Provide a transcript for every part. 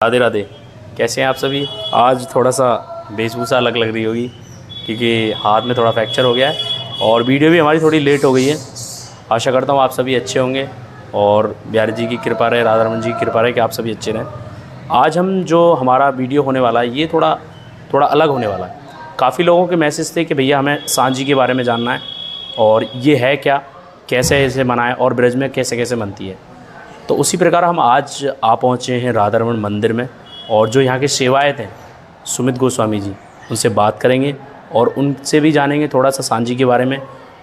राधे राधे। कैसे हैं आप सभी। आज थोड़ा सा वेशभूषा अलग लग रही होगी क्योंकि हाथ में थोड़ा फ्रैक्चर हो गया है और वीडियो भी हमारी थोड़ी लेट हो गई है। आशा करता हूँ आप सभी अच्छे होंगे और बिहारी जी की कृपा रहे, राधा रमन जी की कृपा रहे कि आप सभी अच्छे रहें। आज हम जो हमारा वीडियो होने वाला है ये थोड़ा अलग होने वाला है। काफ़ी लोगों के मैसेज थे कि भैया हमें सांझी के बारे में जानना है और ये है क्या, कैसे इसे बनाएं और ब्रज में कैसे कैसे बनती है। तो उसी प्रकार हम आज आ पहुँचे हैं राधा रमन मंदिर में और जो यहाँ के सेवायत हैं सुमित गोस्वामी जी, उनसे बात करेंगे और उनसे भी जानेंगे थोड़ा सा सांझी के बारे में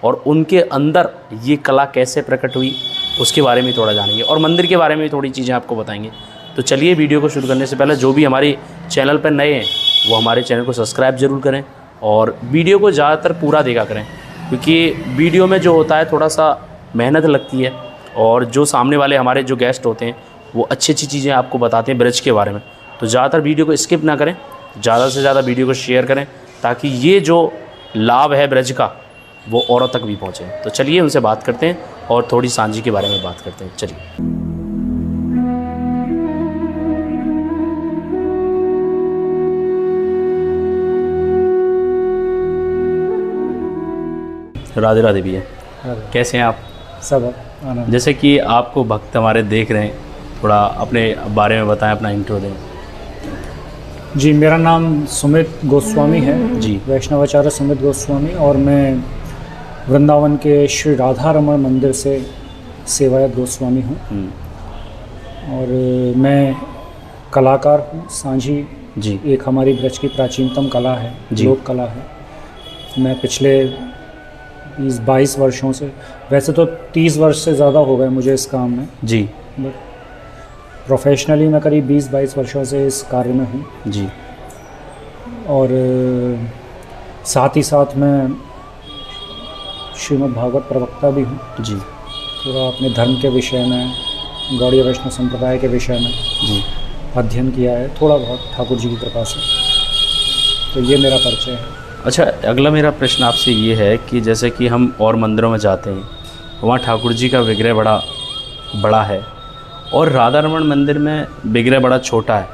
और उनके अंदर ये कला कैसे प्रकट हुई उसके बारे में थोड़ा जानेंगे और मंदिर के बारे में भी थोड़ी चीज़ें आपको बताएंगे। तो चलिए वीडियो को शुरू करने से पहले जो भी हमारी चैनल पर नए हैं वो हमारे चैनल को सब्सक्राइब ज़रूर करें और वीडियो को ज़्यादातर पूरा देखा करें क्योंकि वीडियो में जो होता है थोड़ा सा मेहनत लगती है और जो सामने वाले हमारे जो गेस्ट होते हैं वो अच्छी अच्छी चीज़ें आपको बताते हैं ब्रज के बारे में। तो ज़्यादातर वीडियो को स्किप ना करें, ज़्यादा से ज़्यादा वीडियो को शेयर करें ताकि ये जो लाभ है ब्रज का वो औरों तक भी पहुँचे। तो चलिए उनसे बात करते हैं और थोड़ी सांझी के बारे में बात करते हैं। चलिए। राधे राधे भैया, कैसे हैं आप। सब आनंद। जैसे कि आपको भक्त हमारे देख रहे हैं, थोड़ा अपने बारे में बताएं, अपना इंट्रो दें। जी, मेरा नाम सुमित गोस्वामी है जी। वैष्णवाचार्य सुमित गोस्वामी और मैं वृंदावन के श्री राधा रमन मंदिर से सेवायत गोस्वामी हूँ और मैं कलाकार हूँ। सांझी जी एक हमारी ब्रज की प्राचीनतम कला है, लोक कला है। मैं पिछले 20-22 वर्षों से, वैसे तो 30 वर्ष से ज़्यादा हो गए मुझे इस काम में जी, बट प्रोफेशनली मैं करीब 20-22 वर्षों से इस कार्य में हूँ जी। और साथ ही साथ मैं श्रीमद् भागवत प्रवक्ता भी हूँ। जी थोड़ा अपने धर्म के विषय में, गौड़ीय वैष्णव संप्रदाय के विषय में जी अध्ययन किया है थोड़ा बहुत ठाकुर जी की कृपा से। तो ये मेरा परिचय है। अच्छा, अगला मेरा प्रश्न आपसे ये है कि जैसे कि हम और मंदिरों में जाते हैं वहाँ ठाकुर जी का विग्रह बड़ा है और राधा रमन मंदिर में विग्रह बड़ा छोटा है।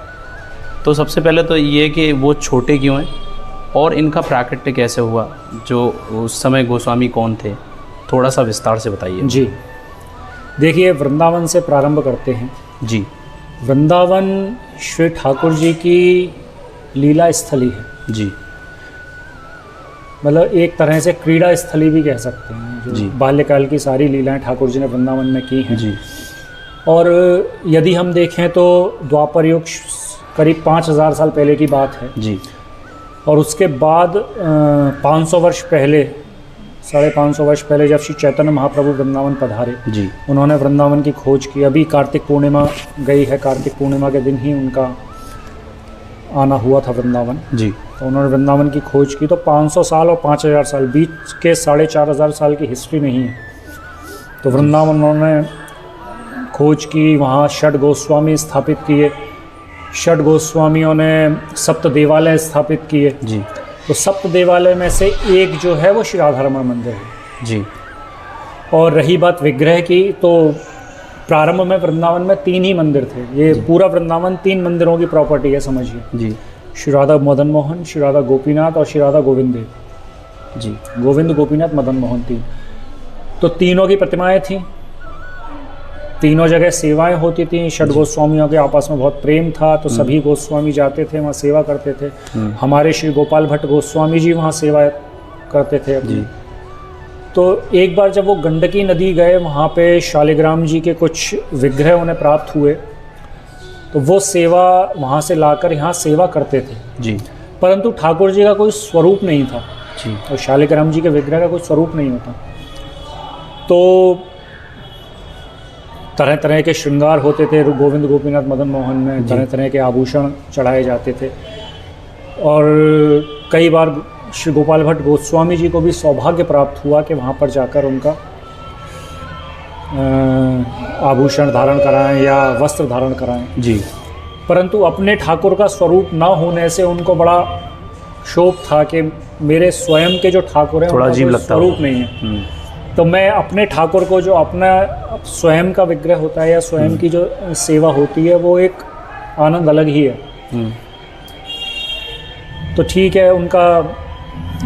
तो सबसे पहले तो ये कि वो छोटे क्यों हैं और इनका प्राकट्य कैसे हुआ, जो उस समय गोस्वामी कौन थे, थोड़ा सा विस्तार से बताइए। जी देखिए, वृंदावन से प्रारंभ करते हैं। जी। वृंदावन श्री ठाकुर जी की लीला स्थली है। जी। मतलब एक तरह से क्रीड़ा स्थली भी कह सकते हैं। जो बाल्यकाल की सारी लीलाएं ठाकुर जी ने वृंदावन में की हैं। जी। और यदि हम देखें तो द्वापर युग करीब 5000 साल पहले की बात है। जी। और उसके बाद 500 वर्ष पहले, 550 वर्ष पहले जब श्री चैतन्य महाप्रभु वृंदावन पधारे, जी, उन्होंने वृंदावन की खोज की। अभी कार्तिक पूर्णिमा गई है, कार्तिक पूर्णिमा के दिन ही उनका आना हुआ था वृंदावन। जी। तो उन्होंने वृंदावन की खोज की। तो 500 साल और 5000 साल बीच के 4500 साल की हिस्ट्री नहीं है। तो वृंदावन उन्होंने खोज की, वहाँ षट गोस्वामी स्थापित किए। षट गोस्वामियों ने सप्त देवालय स्थापित किए। जी। तो सप्त देवालय में से एक जो है वो श्री राधा रमन मंदिर है। जी। और रही बात विग्रह की, तो प्रारंभ में वृंदावन में 3 ही मंदिर थे। ये पूरा वृंदावन 3 मंदिरों की प्रॉपर्टी है, समझिए। जी। श्री राधा मदन मोहन, श्री राधा गोपीनाथ और श्री राधा गोविंद देव। जी। गोविंद, गोपीनाथ, मदन मोहन 3। तो तीनों की प्रतिमाएं थीं, तीनों जगह सेवाएं होती थीं। षट गोस्वामियों के आपस में बहुत प्रेम था तो सभी गोस्वामी जाते थे, वहाँ सेवा करते थे। हमारे श्री गोपाल भट्ट गोस्वामी जी वहाँ सेवा करते थे अपनी। तो एक बार जब वो गंडकी नदी गए, वहाँ पे शालिग्राम जी के कुछ विग्रह उन्हें प्राप्त हुए, तो वो सेवा वहाँ से लाकर यहाँ सेवा करते थे। जी। परंतु ठाकुर जी का कोई स्वरूप नहीं था। जी। और शालिग्राम जी के विग्रह का कोई स्वरूप नहीं होता। तो तरह तरह के श्रृंगार होते थे गोविंद, गोपीनाथ, मदन मोहन में। तरह तरह के आभूषण चढ़ाए जाते थे और कई बार श्री गोपाल भट्ट गोस्वामी जी को भी सौभाग्य प्राप्त हुआ कि वहाँ पर जाकर उनका आभूषण धारण कराएं या वस्त्र धारण कराएं। जी। परंतु अपने ठाकुर का स्वरूप ना होने से उनको बड़ा शोक था कि मेरे स्वयं के जो ठाकुर हैं थोड़ा अजीब लगता स्वरूप नहीं है। तो मैं अपने ठाकुर को, जो अपना स्वयं का विग्रह होता है या स्वयं की जो सेवा होती है, वो एक आनंद अलग ही है। तो ठीक है, उनका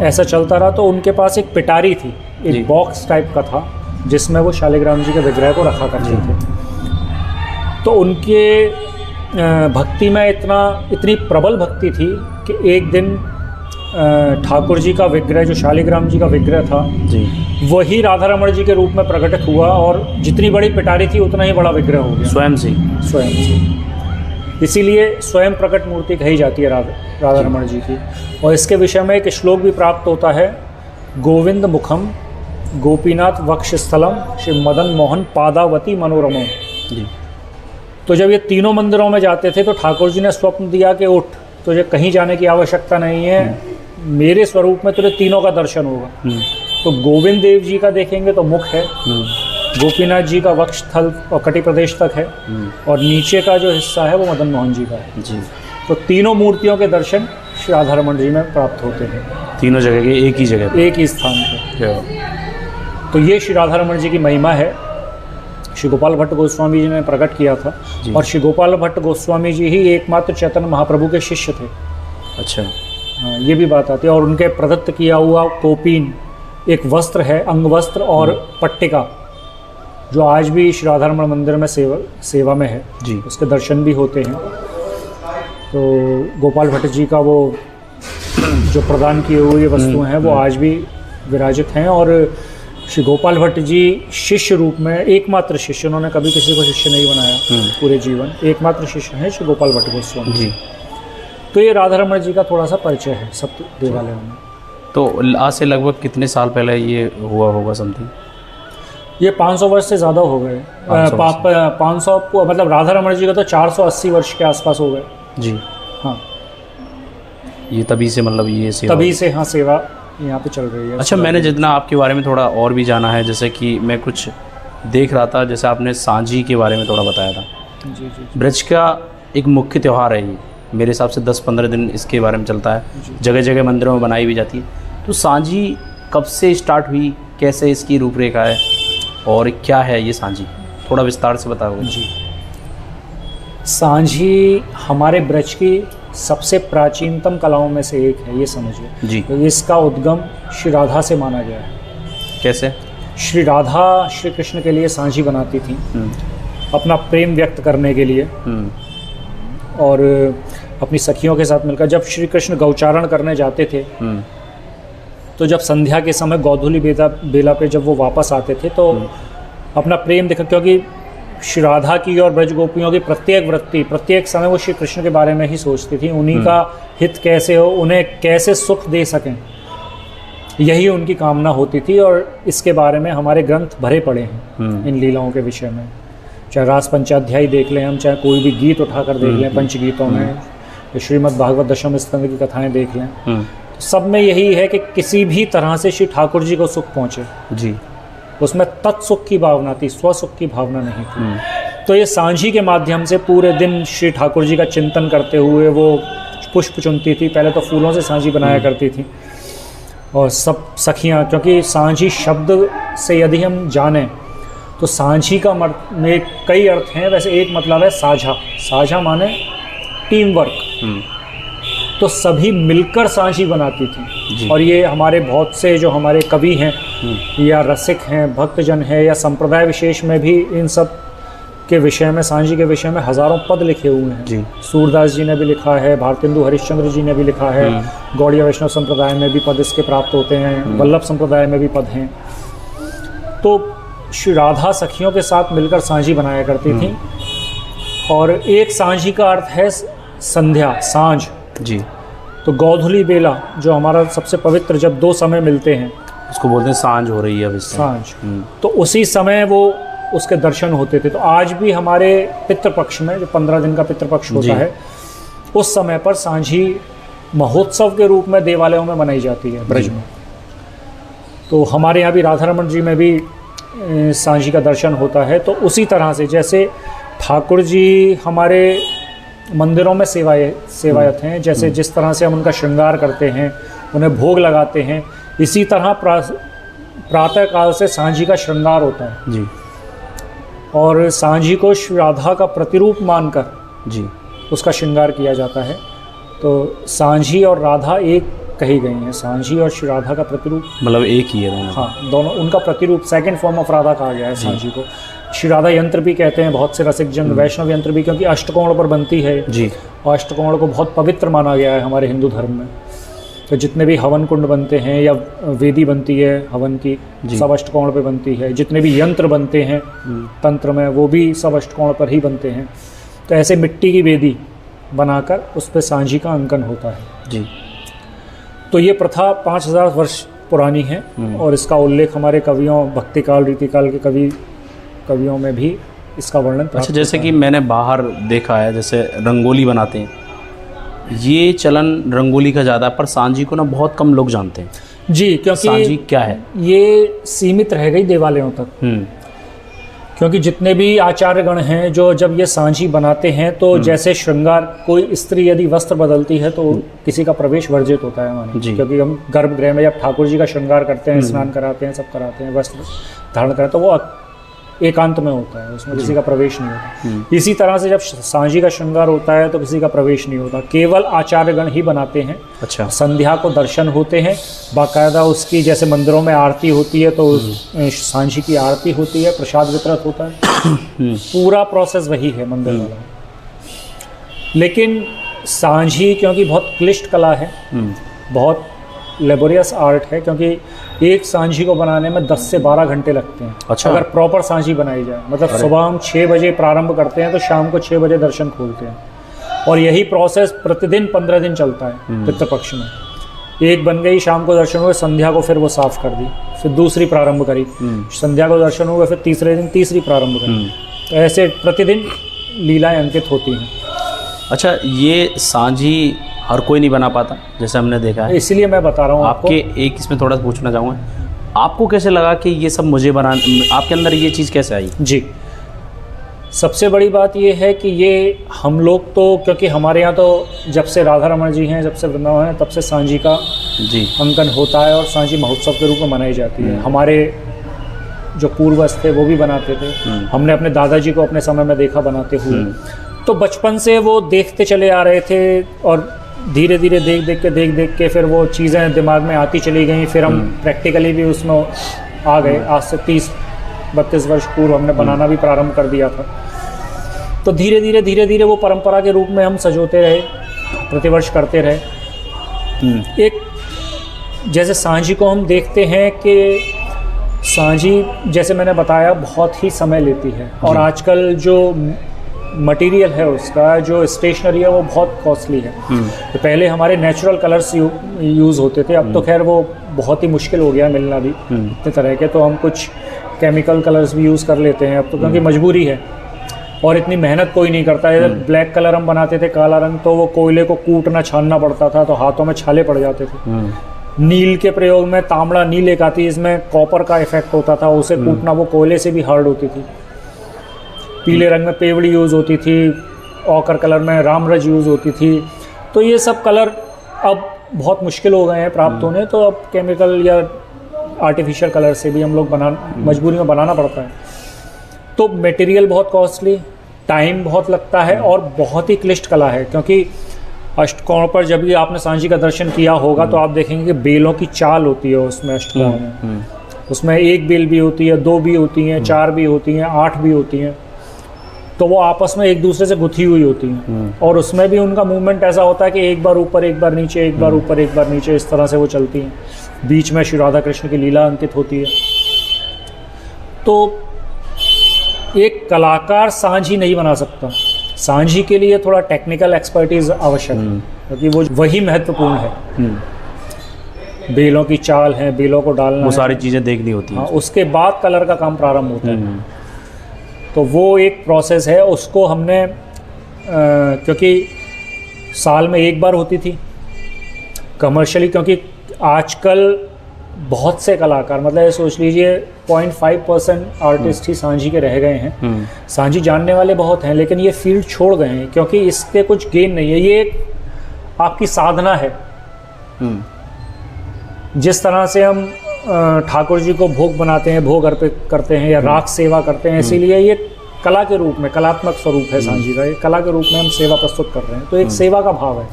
ऐसा चलता रहा। तो उनके पास एक पिटारी थी, जी। एक बॉक्स टाइप का था जिसमें वो शालिग्राम जी के विग्रह को रखा करते थे। तो उनके भक्ति में इतनी प्रबल भक्ति थी कि एक दिन ठाकुर जी का विग्रह, जो शालिग्राम जी का विग्रह था, जी, वही राधा रमण जी के रूप में प्रकटित हुआ और जितनी बड़ी पिटारी थी उतना ही बड़ा विग्रह हो गया स्वयं से। इसीलिए स्वयं प्रकट मूर्ति कही जाती है राधा रमण जी की। और इसके विषय में एक श्लोक भी प्राप्त होता है, गोविंद मुखम गोपीनाथ वक्षस्थलम श्री मदन मोहन पादावती मनोरमो। जी। तो जब ये तीनों मंदिरों में जाते थे तो ठाकुर जी ने स्वप्न दिया कि उठ, तुझे कहीं जाने की आवश्यकता नहीं है, मेरे स्वरूप में तुझे तीनों का दर्शन होगा। तो गोविंद देव जी का देखेंगे तो मुख है, गोपीनाथ जी का वक्षस्थल और कटी प्रदेश तक है, और नीचे का जो हिस्सा है वो मदन मोहन जी का है। जी। तो तीनों मूर्तियों के दर्शन श्री राधा रमण जी में प्राप्त होते हैं, तीनों जगह के एक ही जगह पे। एक ही स्थान पर। तो ये श्री राधा रमण जी की महिमा है, श्री गोपाल भट्ट गोस्वामी जी ने प्रकट किया था। और श्री गोपाल भट्ट गोस्वामी जी ही एकमात्र चैतन्य महाप्रभु के शिष्य थे। अच्छा। हाँ, ये भी बात आती है। और उनके प्रदत्त किया हुआ कोपीन एक वस्त्र है, अंग वस्त्र और पट्टिका, जो आज भी श्री राधा रमण मंदिर में सेवा में है। जी। उसके दर्शन भी होते हैं। तो गोपाल भट्ट जी का वो जो प्रदान किए हुए वस्तुएं हैं वो आज भी विराजित हैं। और श्री गोपाल भट्ट जी शिष्य रूप में एकमात्र शिष्य, उन्होंने कभी किसी को शिष्य नहीं बनाया पूरे जीवन, एकमात्र शिष्य हैं श्री गोपाल भट्ट गोस्वामी जी। तो ये राधा रमण जी का थोड़ा सा परिचय है सप्त देवालयों में। तो आज से लगभग कितने साल पहले ये हुआ होगा समथिंग? ये 500 वर्ष से ज़्यादा हो गए। 500 मतलब राधा रमण जी का तो 480 वर्ष के आसपास हो गए। जी। हाँ, ये तभी से मतलब ये सेवा, तभी से हाँ सेवा यहाँ पे चल रही है। अच्छा, मैंने जितना आपके बारे में थोड़ा और भी जाना है, जैसे कि मैं कुछ देख रहा था, जैसे आपने सांझी के बारे में थोड़ा बताया था। जी जी। ब्रज का एक मुख्य त्यौहार है ये, मेरे हिसाब से 10-15 दिन इसके बारे में चलता है, जगह जगह मंदिरों में बनाई भी जाती है। तो सांझी कब से स्टार्ट हुई, कैसे इसकी रूपरेखा है और क्या है ये सांझी, थोड़ा विस्तार से बताओ। जी, सांझी हमारे ब्रज की सबसे प्राचीनतम कलाओं में से एक है, ये समझिए। जी। तो इसका उद्गम श्री राधा से माना गया है। कैसे? श्री राधा श्री कृष्ण के लिए सांझी बनाती थी अपना प्रेम व्यक्त करने के लिए, और अपनी सखियों के साथ मिलकर। जब श्री कृष्ण गौचारण करने जाते थे तो जब संध्या के समय गोधूली बेला पे जब वो वापस आते थे तो अपना प्रेम दिखा, क्योंकि श्री राधा की और ब्रज गोपियों की प्रत्येक वृत्ति, प्रत्येक समय वो श्री कृष्ण के बारे में ही सोचती थी। उन्हीं का हित कैसे हो, उन्हें कैसे सुख दे सकें, यही उनकी कामना होती थी। और इसके बारे में हमारे ग्रंथ भरे पड़े हैं इन लीलाओं के विषय में। चाहे रास पंचाध्यायी देख लें हम, चाहे कोई भी गीत उठाकर देख लें पंचगीतों में, श्रीमद् भागवत दशम स्कंद की कथाएं देख लें, तो सब में यही है कि किसी भी तरह से श्री ठाकुर जी को सुख पहुँचे। जी। उसमें तत्सुख की भावना थी, स्वसुख की भावना नहीं थी। तो ये सांझी के माध्यम से पूरे दिन श्री ठाकुर जी का चिंतन करते हुए वो पुष्प चुनती थी। पहले तो फूलों से सांझी बनाया करती थी, और सब सखियाँ, क्योंकि सांझी शब्द से यदि हम जानें तो सांझी का में कई अर्थ हैं। वैसे एक मतलब है साझा, साझा माने टीम वर्क। तो सभी मिलकर सांझी बनाती थी। और ये हमारे बहुत से जो हमारे कवि हैं या रसिक हैं, भक्तजन हैं, या संप्रदाय विशेष में भी इन सब के विषय में, सांझी के विषय में हज़ारों पद लिखे हुए हैं। जी। सूरदास जी ने भी लिखा है, भारतेंदु हरिश्चंद्र जी ने भी लिखा है, गौड़ीय वैष्णव संप्रदाय में भी पद इसके प्राप्त होते हैं, वल्लभ संप्रदाय में भी पद हैं। तो श्री राधा सखियों के साथ मिलकर सांझी बनाया करती थी। और एक सांझी का अर्थ है संध्या, सांझ। जी। तो गोधूली बेला जो हमारा सबसे पवित्र, जब दो समय मिलते हैं उसको बोलते हैं सांझ हो रही है अभी, सांझ। तो उसी समय वो उसके दर्शन होते थे। तो आज भी हमारे पितृपक्ष में, जो 15 दिन का पितृपक्ष होता है, उस समय पर सांझी महोत्सव के रूप में देवालयों में मनाई जाती है ब्रज में। तो हमारे यहाँ भी राधा रमण जी में भी सांझी का दर्शन होता है। तो उसी तरह से जैसे ठाकुर जी हमारे मंदिरों में सेवायत हैं, जैसे जिस तरह से हम उनका श्रृंगार करते हैं, उन्हें भोग लगाते हैं, इसी तरह प्रातः काल से सांझी का श्रृंगार होता है। जी। और सांझी को श्री राधा का प्रतिरूप मानकर जी उसका श्रृंगार किया जाता है। तो सांझी और राधा एक कही गई हैं, सांझी और श्री राधा का प्रतिरूप, मतलब एक ही है दोनों? हाँ, दोनों उनका प्रतिरूप, सेकंड फॉर्म ऑफ राधा कहा गया है सांझी को। श्री राधा यंत्र भी कहते हैं बहुत से रसिक जन, वैष्णव यंत्र भी, क्योंकि अष्टकोण पर बनती है जी। और अष्टकोण को बहुत पवित्र माना गया है हमारे हिंदू धर्म में। तो जितने भी हवन कुंड बनते हैं या वेदी बनती है हवन की, सब अष्टकोण पे बनती है। जितने भी यंत्र बनते हैं तंत्र में, वो भी सब अष्टकोण पर ही बनते हैं। तो ऐसे मिट्टी की वेदी बनाकर उस पर सांझी का अंकन होता है जी। तो ये प्रथा 5000 वर्ष पुरानी है और इसका उल्लेख हमारे कवियों, भक्तिकाल रीतिकाल के कवियों में भी इसका वर्णन प्राप्त अच्छा, जैसे होता कि मैंने बाहर देखा है, जैसे रंगोली बनाते हैं, ये चलन रंगोली का ज़्यादा, पर सांझी को ना बहुत कम लोग जानते हैं जी, क्योंकि सांझी क्या है? ये सीमित रह गई देवालयों तक। क्योंकि जितने भी आचार्यगण हैं जो जब ये सांझी बनाते हैं तो जैसे श्रृंगार, कोई स्त्री यदि वस्त्र बदलती है तो किसी का प्रवेश वर्जित होता है हमारे, क्योंकि हम गर्भगृह में जब ठाकुर जी का श्रृंगार करते हैं, स्नान कराते हैं, सब कराते हैं, वस्त्र धारण कराते हैं, तो वो एकांत में होता है, उसमें किसी का प्रवेश नहीं होता। इसी तरह से जब सांझी का श्रृंगार होता है तो किसी का प्रवेश नहीं होता, केवल आचार्यगण ही बनाते हैं। अच्छा। संध्या को दर्शन होते हैं, बाकायदा उसकी, जैसे मंदिरों में आरती होती है तो सांझी की आरती होती है, प्रसाद वितरित होता है, पूरा प्रोसेस वही है मंदिर वाला। लेकिन सांझी क्योंकि बहुत क्लिष्ट कला है, बहुत लेबोरियस आर्ट है, क्योंकि एक सांझी को बनाने में 10 से 12 घंटे लगते हैं। अच्छा। अगर प्रॉपर सांझी बनाई जाए, मतलब सुबह हम 6 बजे प्रारंभ करते हैं तो शाम को 6 बजे दर्शन खोलते हैं, और यही प्रोसेस प्रतिदिन 15 दिन चलता है। पितृपक्ष में एक बन गई, शाम को दर्शन हुए, संध्या को फिर वो साफ कर दी, फिर दूसरी प्रारंभ करी, संध्या को दर्शन हुए, फिर तीसरे दिन तीसरी प्रारंभ करी। तो ऐसे प्रतिदिन लीलाएं अंकित होती हैं। अच्छा, ये सांझी हर कोई नहीं बना पाता, जैसे हमने देखा है, इसलिए मैं बता रहा हूँ आपके एक इसमें थोड़ा सा पूछना चाहूँगा, आपको कैसे लगा कि ये सब मुझे आपके अंदर ये चीज़ कैसे आई? जी, सबसे बड़ी बात ये है कि ये हम लोग तो, क्योंकि हमारे यहाँ तो जब से राधा रमण जी हैं, जब से वृंदावन है, तब से सांझी का जी अंकन होता है और सांझी महोत्सव के रूप में मनाई जाती है। हमारे जो पूर्वज थे वो भी बनाते थे, हमने अपने दादाजी को अपने समय में देखा बनाते हुए, तो बचपन से वो देखते चले आ रहे थे, और धीरे धीरे देख देख के फिर वो चीज़ें दिमाग में आती चली गई। फिर हम प्रैक्टिकली भी उसमें आ गए। आज से 30-32 वर्ष पूर्व हमने बनाना भी प्रारंभ कर दिया था। तो धीरे धीरे वो परंपरा के रूप में हम सजोते रहे, प्रतिवर्ष करते रहे। एक जैसे सांझी को हम देखते हैं कि सांझी, जैसे मैंने बताया, बहुत ही समय लेती है, और आजकल जो मटेरियल है उसका, जो स्टेशनरी है, वो बहुत कॉस्टली है। तो पहले हमारे नेचुरल कलर्स यूज़ होते थे, अब तो खैर वो बहुत ही मुश्किल हो गया मिलना भी इतने तरह के, तो हम कुछ केमिकल कलर्स भी यूज़ कर लेते हैं अब तो, क्योंकि मजबूरी है और इतनी मेहनत कोई नहीं करता है। ब्लैक कलर हम बनाते थे, काला रंग, तो वो कोयले को कूटना छानना पड़ता था, तो हाथों में छाले पड़ जाते थे। नील के प्रयोग में, तांबड़ा नील एक आती है, इसमें कॉपर का इफेक्ट होता था, उसे कूटना वो कोयले से भी हार्ड होती थी। पीले रंग में पेवड़ी यूज़ होती थी, ऑकर कलर में रामरज यूज़ होती थी। तो ये सब कलर अब बहुत मुश्किल हो गए हैं प्राप्त होने, तो अब केमिकल या आर्टिफिशियल कलर से भी हम लोग मजबूरी में बनाना पड़ता है। तो मटेरियल बहुत कॉस्टली, टाइम बहुत लगता है, और बहुत ही क्लिष्ट कला है। क्योंकि अष्टकोण पर जब भी आपने सांझी का दर्शन किया होगा तो आप देखेंगे कि बेलों की चाल होती है उसमें, अष्टकोण में। उसमें 1 बेल भी होती है, 2 भी होती हैं, 4 भी होती हैं, 8 भी होती हैं। तो वो आपस में एक दूसरे से गुथी हुई होती हैं, और उसमें भी उनका मूवमेंट ऐसा होता है कि एक बार ऊपर, एक बार नीचे, एक बार ऊपर, एक बार नीचे, इस तरह से वो चलती हैं। बीच में श्री राधा कृष्ण की लीला अंकित होती है। तो एक कलाकार सांझी नहीं बना सकता, सांझी के लिए थोड़ा टेक्निकल एक्सपर्टीज आवश्यक है, क्योंकि वो वही महत्वपूर्ण है। बेलों की चाल है, बेलों को डालना, वो सारी चीज़ें देखनी होती हैं। हाँ, उसके बाद कलर का काम प्रारंभ होता है। तो वो एक प्रोसेस है, उसको हमने क्योंकि साल में एक बार होती थी कमर्शियली, क्योंकि आजकल बहुत से कलाकार, मतलब ये सोच लीजिए 0.5% आर्टिस्ट ही सांझी के रह गए हैं। सांझी जानने वाले बहुत हैं, लेकिन ये फील्ड छोड़ गए हैं, क्योंकि इसके कुछ गेन नहीं है। ये आपकी साधना है। जिस तरह से हम ठाकुर जी को भोग बनाते हैं, भोग अर्पित करते हैं, या राख सेवा करते हैं, इसीलिए ये कला के रूप में, कलात्मक स्वरूप है सांझी का, एक कला के रूप में हम सेवा प्रस्तुत कर रहे हैं, तो एक सेवा का भाव है।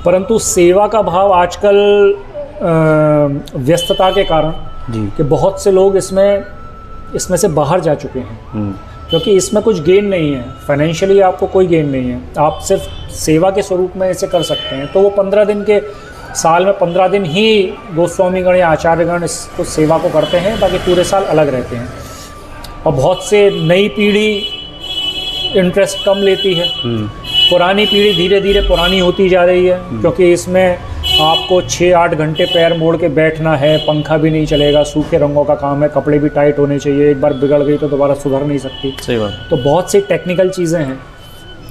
परंतु सेवा का भाव आजकल व्यस्तता के कारण जी कि बहुत से लोग इसमें से बाहर जा चुके हैं, क्योंकि इसमें कुछ गेन नहीं है, फाइनेंशियली आपको कोई गेन नहीं है, आप सिर्फ सेवा के स्वरूप में इसे कर सकते हैं। तो वो 15 दिन के, साल में 15 दिन ही गोस्वामीगण या आचार्यगण इसको सेवा को करते हैं, बाकी पूरे साल अलग रहते हैं। और बहुत से नई पीढ़ी इंटरेस्ट कम लेती है, पुरानी पीढ़ी धीरे धीरे पुरानी होती जा रही है, क्योंकि इसमें आपको 6-8 घंटे पैर मोड़ के बैठना है, पंखा भी नहीं चलेगा, सूखे रंगों का काम है, कपड़े भी टाइट होने चाहिए, एक बार बिगड़ गई तो दोबारा सुधर नहीं सकती। सही बात। तो बहुत सी टेक्निकल चीज़ें हैं,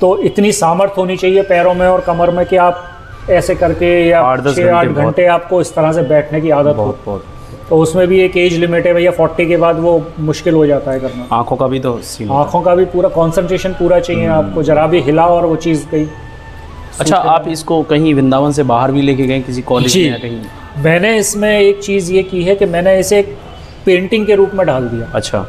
तो इतनी सामर्थ्य होनी चाहिए पैरों में और कमर में कि आप ऐसे करके या 6-8 घंटे आपको इस तरह से बैठने की आदत हो। बहुत। तो उसमें भी एक एज लिमिट है भैया, 40 के बाद वो मुश्किल हो जाता है करना। आँखों का भी तो सीन होता है। आँखों का भी पूरा कंसंट्रेशन पूरा चाहिए आपको, जरा भी हिला और वो चीज़ गई। अच्छा, आप इसको कहीं वृंदावन से बाहर भी लेके गए किसी कॉलेज में या कहीं? मैंने इसमें एक चीज़ ये की है कि मैंने इसे एक पेंटिंग के रूप में ढाल दिया। अच्छा।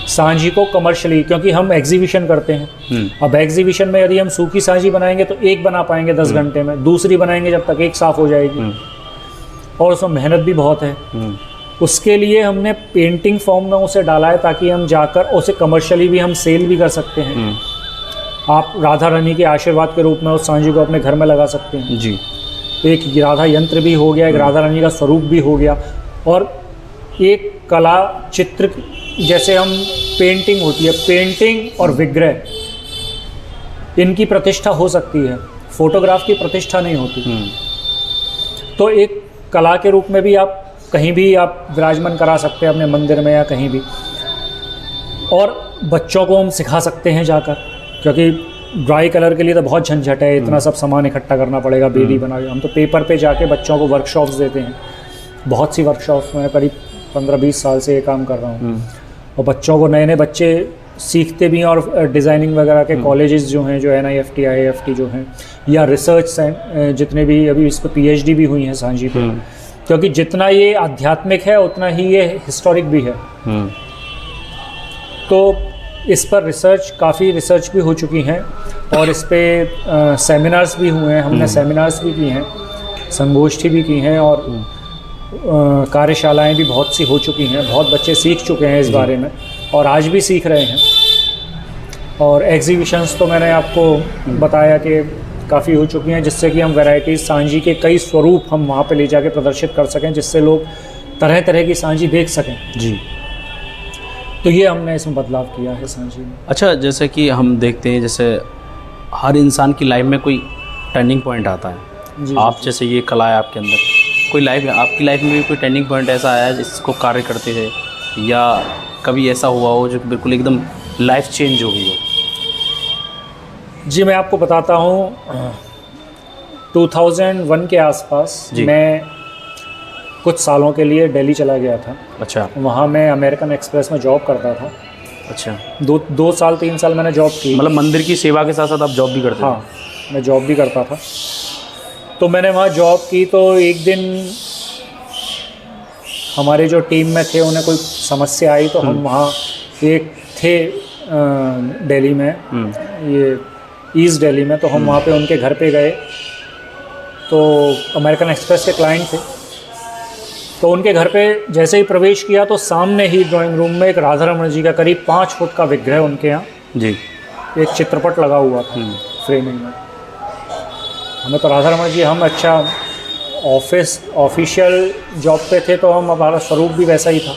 सांझी को कमर्शियली, क्योंकि हम एग्जीबिशन करते हैं। अब एग्जीबिशन में यदि हम सूखी सांझी बनाएंगे तो एक बना पाएंगे 10 घंटे में, दूसरी बनाएंगे जब तक एक साफ हो जाएगी, और उसमें मेहनत भी बहुत है। उसके लिए हमने पेंटिंग फॉर्म में उसे डाला है, ताकि हम जाकर उसे कमर्शियली भी हम सेल भी कर सकते हैं। आप राधा रानी के आशीर्वाद के रूप में उस सांझी को अपने घर में लगा सकते हैं जी। एक राधा यंत्र भी हो गया, एक राधा रानी का स्वरूप भी हो गया, और एक कला चित्र, जैसे हम पेंटिंग होती है, पेंटिंग और विग्रह, इनकी प्रतिष्ठा हो सकती है, फोटोग्राफ की प्रतिष्ठा नहीं होती। तो एक कला के रूप में भी आप कहीं भी आप विराजमान करा सकते हैं, अपने मंदिर में या कहीं भी। और बच्चों को हम सिखा सकते हैं जाकर, क्योंकि ड्राई कलर के लिए तो बहुत झंझट है, इतना सब सामान इकट्ठा करना पड़ेगा, बेदी बना के। हम तो पेपर पे जाके बच्चों को वर्कशॉप्स देते हैं, बहुत सी वर्कशॉप्स में करीब 15-20 साल से ये काम कर रहा हूँ। और बच्चों को, नए नए बच्चे सीखते भी हैं, और डिज़ाइनिंग वगैरह के कॉलेजेस जो हैं, जो NIFT IIFT जो हैं, या रिसर्च जितने भी, अभी इस पर PhD भी हुई हैं सांझी पे, क्योंकि जितना ये आध्यात्मिक है उतना ही ये हिस्टोरिक भी है। तो इस पर काफ़ी रिसर्च भी हो चुकी हैं, और इस पर सेमिनार्स भी हुए हैं, हमने सेमिनार्स भी की हैं, संगोष्ठी भी की हैं, और कार्यशालाएं भी बहुत सी हो चुकी हैं, बहुत बच्चे सीख चुके हैं इस बारे में, और आज भी सीख रहे हैं। और एग्जीबिशंस तो मैंने आपको बताया कि काफ़ी हो चुकी हैं, जिससे कि हम वैरायटीज़ सांझी के कई स्वरूप हम वहाँ पे ले जाके प्रदर्शित कर सकें, जिससे लोग तरह तरह की सांझी देख सकें जी। तो ये हमने इसमें बदलाव किया है सांझी में। अच्छा, जैसे कि हम देखते हैं, जैसे हर इंसान की लाइफ में कोई टर्निंग पॉइंट आता है जी, आप जैसे ये कला है आपके अंदर, कोई आपकी लाइफ में भी कोई टर्निंग पॉइंट ऐसा आया है जिसको कार्य करते थे, या कभी ऐसा हुआ हो जो बिल्कुल एकदम लाइफ चेंज हो गई हो? जी, मैं आपको बताता हूँ, 2001 के आसपास मैं कुछ सालों के लिए दिल्ली चला गया था। अच्छा। वहाँ मैं अमेरिकन एक्सप्रेस में जॉब करता था। अच्छा। 3 साल मैंने जॉब की। मतलब मंदिर की सेवा के साथ साथ आप जॉब भी करते थे? हाँ, मैं जॉब भी करता था। तो मैंने वहाँ जॉब की, तो एक दिन हमारे जो टीम में थे उन्हें कोई समस्या आई, तो हम वहाँ एक थे दिल्ली में, ये ईस्ट दिल्ली में, तो हम वहाँ पे उनके घर पे गए। तो अमेरिकन एक्सप्रेस के क्लाइंट थे, तो उनके घर पे जैसे ही प्रवेश किया तो सामने ही ड्राइंग रूम में एक राधा रमण जी का करीब 5 फुट का विग्रह उनके यहाँ जी, एक चित्रपट लगा हुआ था फ्रेमिंग में। हमें तो राधा रमण जी, हम अच्छा ऑफिशियल जॉब पे थे, तो हमारा स्वरूप भी वैसा ही था,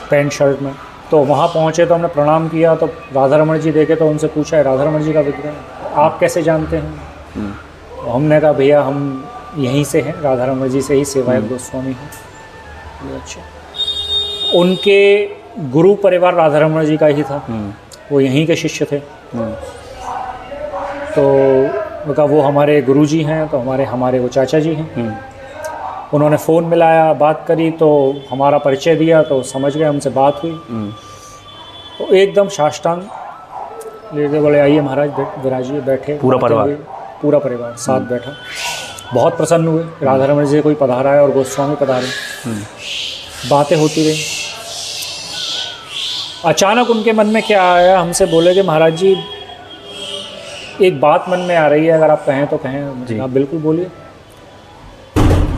पैंट शर्ट में। तो वहाँ पहुँचे तो हमने प्रणाम किया, तो राधा रमण जी देखे, तो उनसे पूछा, है राधा रमण जी का विग्रह आप कैसे जानते हैं? तो हमने कहा, भैया हम यहीं से हैं, राधा रमण जी से ही सेवायत गोस्वामी हैं। अच्छा। उनके गुरु परिवार राधा रमण जी का ही था, वो यहीं के शिष्य थे। तो वो कहा, वो हमारे गुरुजी हैं, तो हमारे वो चाचा जी हैं। उन्होंने फ़ोन मिलाया, बात करी, तो हमारा परिचय दिया, तो समझ गए, हमसे बात हुई। तो एकदम साष्टांग लेके बोले, आइए महाराज, विराजिए, बैठे। पूरा परिवार साथ बैठा, बहुत प्रसन्न हुए। राधा रमण जी कोई पधारा है और गोस्वामी पधारे, बातें होती रही। अचानक उनके मन में क्या आया, हमसे बोले कि महाराज जी एक बात मन में आ रही है, अगर आप कहें तो कहें। आप बिल्कुल बोलिए।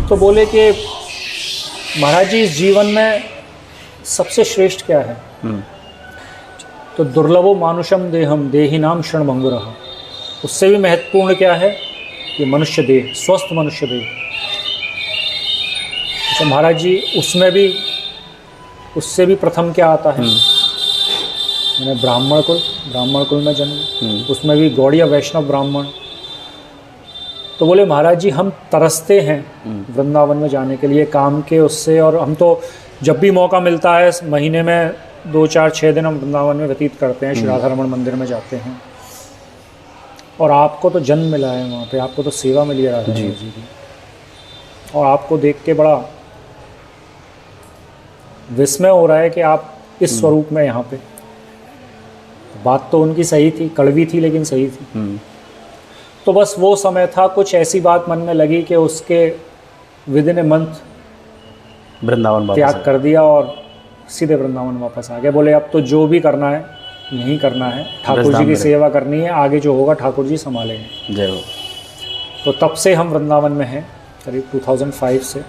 तो बोले कि महाराज जी इस जीवन में सबसे श्रेष्ठ क्या है? तो दुर्लभो मानुषम देहम देहिनाम क्षणभंगुरः, उससे भी महत्वपूर्ण क्या है कि मनुष्य देह, स्वस्थ मनुष्य देह। अच्छा महाराज जी उससे भी प्रथम क्या आता है? मैंने ब्राह्मण कुल में जन्म, उसमें भी गौड़िया वैष्णव ब्राह्मण। तो बोले महाराज जी हम तरसते हैं वृंदावन में जाने के लिए काम के उससे, और हम तो जब भी मौका मिलता है महीने में 2, 4, 6 दिन हम वृंदावन में व्यतीत करते हैं, श्री राधा रमण मंदिर में जाते हैं। और आपको तो जन्म मिला है वहाँ पे, आपको तो सेवा मिली है राधा जी की, और आपको देख के बड़ा विस्मय हो रहा है कि आप इस स्वरूप में यहाँ पे। बात तो उनकी सही थी, कड़वी थी लेकिन सही थी। तो बस वो समय था, कुछ ऐसी बात मन में लगी कि उसके विदिन ए मंथ वृंदावन त्याग कर दिया और सीधे वृंदावन वापस आ गए। बोले अब तो जो भी करना है यही करना है, ठाकुर जी की सेवा करनी है, आगे जो होगा ठाकुर जी संभालेंगे। जय हो। तो तब से हम वृंदावन में हैं, करीब 2005 से।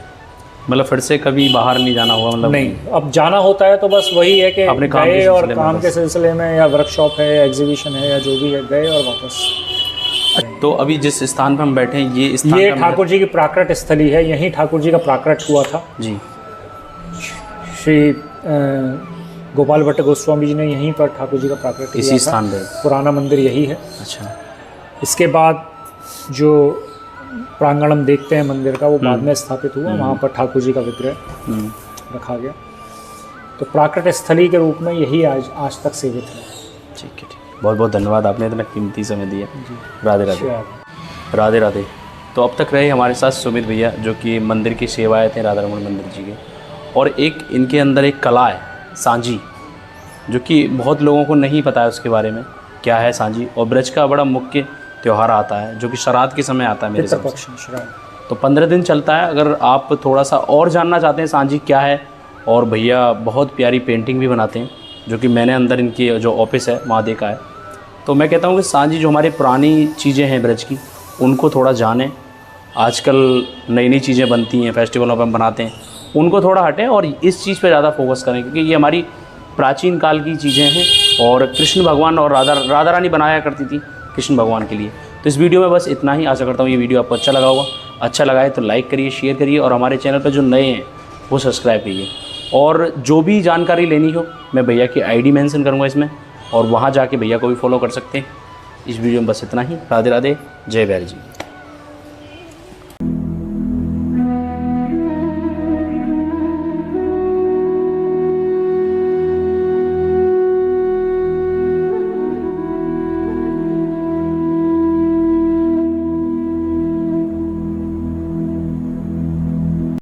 मतलब फिर से कभी बाहर नहीं जाना हुआ? मतलब नहीं, अब जाना होता है तो बस वही है कि गए और काम के सिलसिले में, या वर्कशॉप है, एग्जीबिशन है, या जो भी है, गए और वापस। तो अभी जिस स्थान पर हम बैठे हैं ये ठाकुर जी की प्राकृत स्थली है, यहीं ठाकुर जी का प्राकृत हुआ था जी। श्री गोपाल भट्ट गोस्वामी जी ने यहीं पर ठाकुर जी का प्राकृत इसी स्थान पे पुराना मंदिर यही है। अच्छा। इसके बाद जो प्रांगण हम देखते हैं मंदिर का, वो बाद में स्थापित हुआ, वहाँ पर ठाकुर जी का विग्रह रखा गया। तो प्राकृत स्थली के रूप में यही आज तक सेवित है। ठीक है, ठीक। बहुत बहुत धन्यवाद, आपने इतना कीमती समय दिया। राधे राधे। राधे राधे। तो अब तक रहे हमारे साथ सुमित भैया, जो कि मंदिर की सेवाएं थे राधा रमण मंदिर जी के, और एक इनके अंदर एक कला है सांझी, जो कि बहुत लोगों को नहीं पता है उसके बारे में, क्या है सांझी। और ब्रज का बड़ा मुख्य त्यौहार आता है जो कि श्राद्ध के समय आता है मेरे हिसाब से, तो 15 दिन चलता है। अगर आप थोड़ा सा और जानना चाहते हैं सांझी क्या है, और भैया बहुत प्यारी पेंटिंग भी बनाते हैं, जो कि मैंने अंदर इनकी जो ऑफिस है वहाँ देखा है। तो मैं कहता हूँ कि सांझी जो हमारी पुरानी चीज़ें हैं ब्रज की, उनको थोड़ा जानें। आजकल नई नई चीज़ें बनती हैं, फेस्टिवलों पर हम बनाते हैं, उनको थोड़ा हटें और इस चीज़ पे ज़्यादा फोकस करें, क्योंकि ये हमारी प्राचीन काल की चीज़ें हैं। और कृष्ण भगवान और राधा रानी बनाया करती थी कृष्ण भगवान के लिए। तो इस वीडियो में बस इतना ही। आशा करता हूँ ये वीडियो आपको अच्छा लगा होगा। अच्छा लगा है तो लाइक करिए, शेयर करिए, और हमारे चैनल पर जो नए हैं वो सब्सक्राइब करिए। और जो भी जानकारी लेनी हो मैं भैया की आईडी मेंशन करूँगा इसमें, और वहाँ जाके भैया को भी फॉलो कर सकते हैं। इस वीडियो में बस इतना ही। राधे राधे, जय बैर जी।